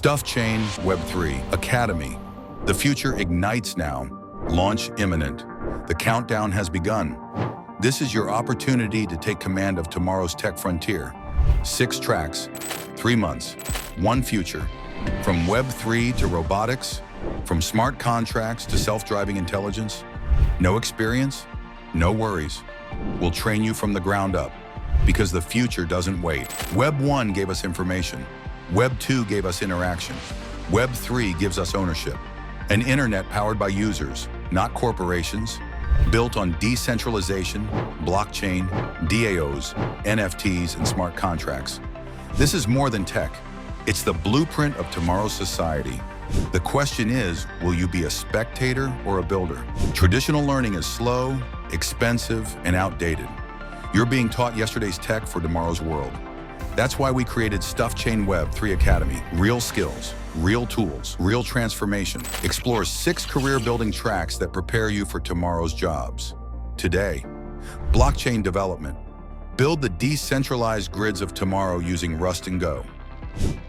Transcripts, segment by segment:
Stuph Chain Web3 Academy. The future ignites now. Launch imminent. The countdown has begun. This is your opportunity to take command of tomorrow's tech frontier. 6 tracks, 3 months, 1 future. From Web3 to robotics, from smart contracts to self-driving intelligence. No experience? No worries. We'll train you from the ground up, because the future doesn't wait. Web 1 gave us information. Web 2 gave us interaction. Web 3 gives us ownership. An internet powered by users, not corporations, built on decentralization, blockchain, DAOs, NFTs, and smart contracts. This is more than tech. It's the blueprint of tomorrow's society. The question is, will you be a spectator or a builder? Traditional learning is slow, expensive, and outdated. You're being taught yesterday's tech for tomorrow's world. That's why we created Stuph Chain Web3 Academy. Real skills, real tools, real transformation. Explore 6 career-building tracks that prepare you for tomorrow's jobs. Today, blockchain development. Build the decentralized grids of tomorrow using Rust and Go.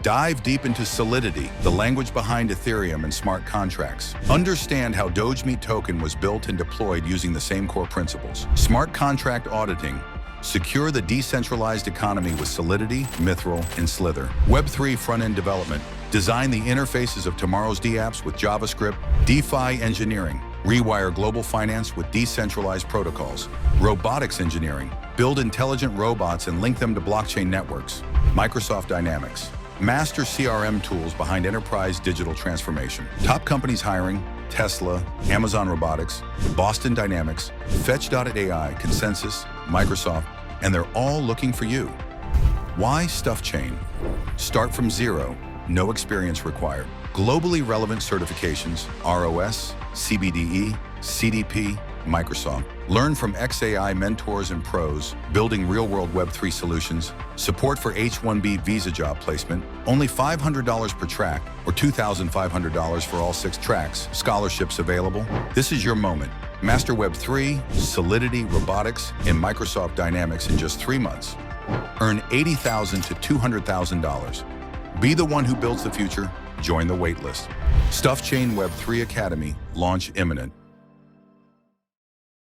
Dive deep into Solidity, the language behind Ethereum and smart contracts. Understand how Dogemeat token was built and deployed using the same core principles. Smart contract auditing. Secure the decentralized economy with Solidity, Mithril, and Slither. Web3 front-end development. Design the interfaces of tomorrow's dApps with JavaScript. DeFi engineering. Rewire global finance with decentralized protocols. Robotics engineering. Build intelligent robots and link them to blockchain networks. Microsoft Dynamics. Master CRM tools behind enterprise digital transformation. Top companies hiring: Tesla, Amazon Robotics, Boston Dynamics, Fetch.ai, Consensus, Microsoft, and they're all looking for you. Why Stuph Chain? Start from zero, no experience required. Globally relevant certifications: ROS, CBDE, CDP, Microsoft. Learn from XAI mentors and pros, building real-world Web3 solutions. Support for H-1B visa job placement. Only $500 per track, or $2,500 for all 6 tracks. Scholarships available. This is your moment. Master Web3, Solidity, Robotics, and Microsoft Dynamics in just 3 months. Earn $80,000 to $200,000. Be the one who builds the future. Join the waitlist. Stuph Chain Web3 Academy. Launch imminent.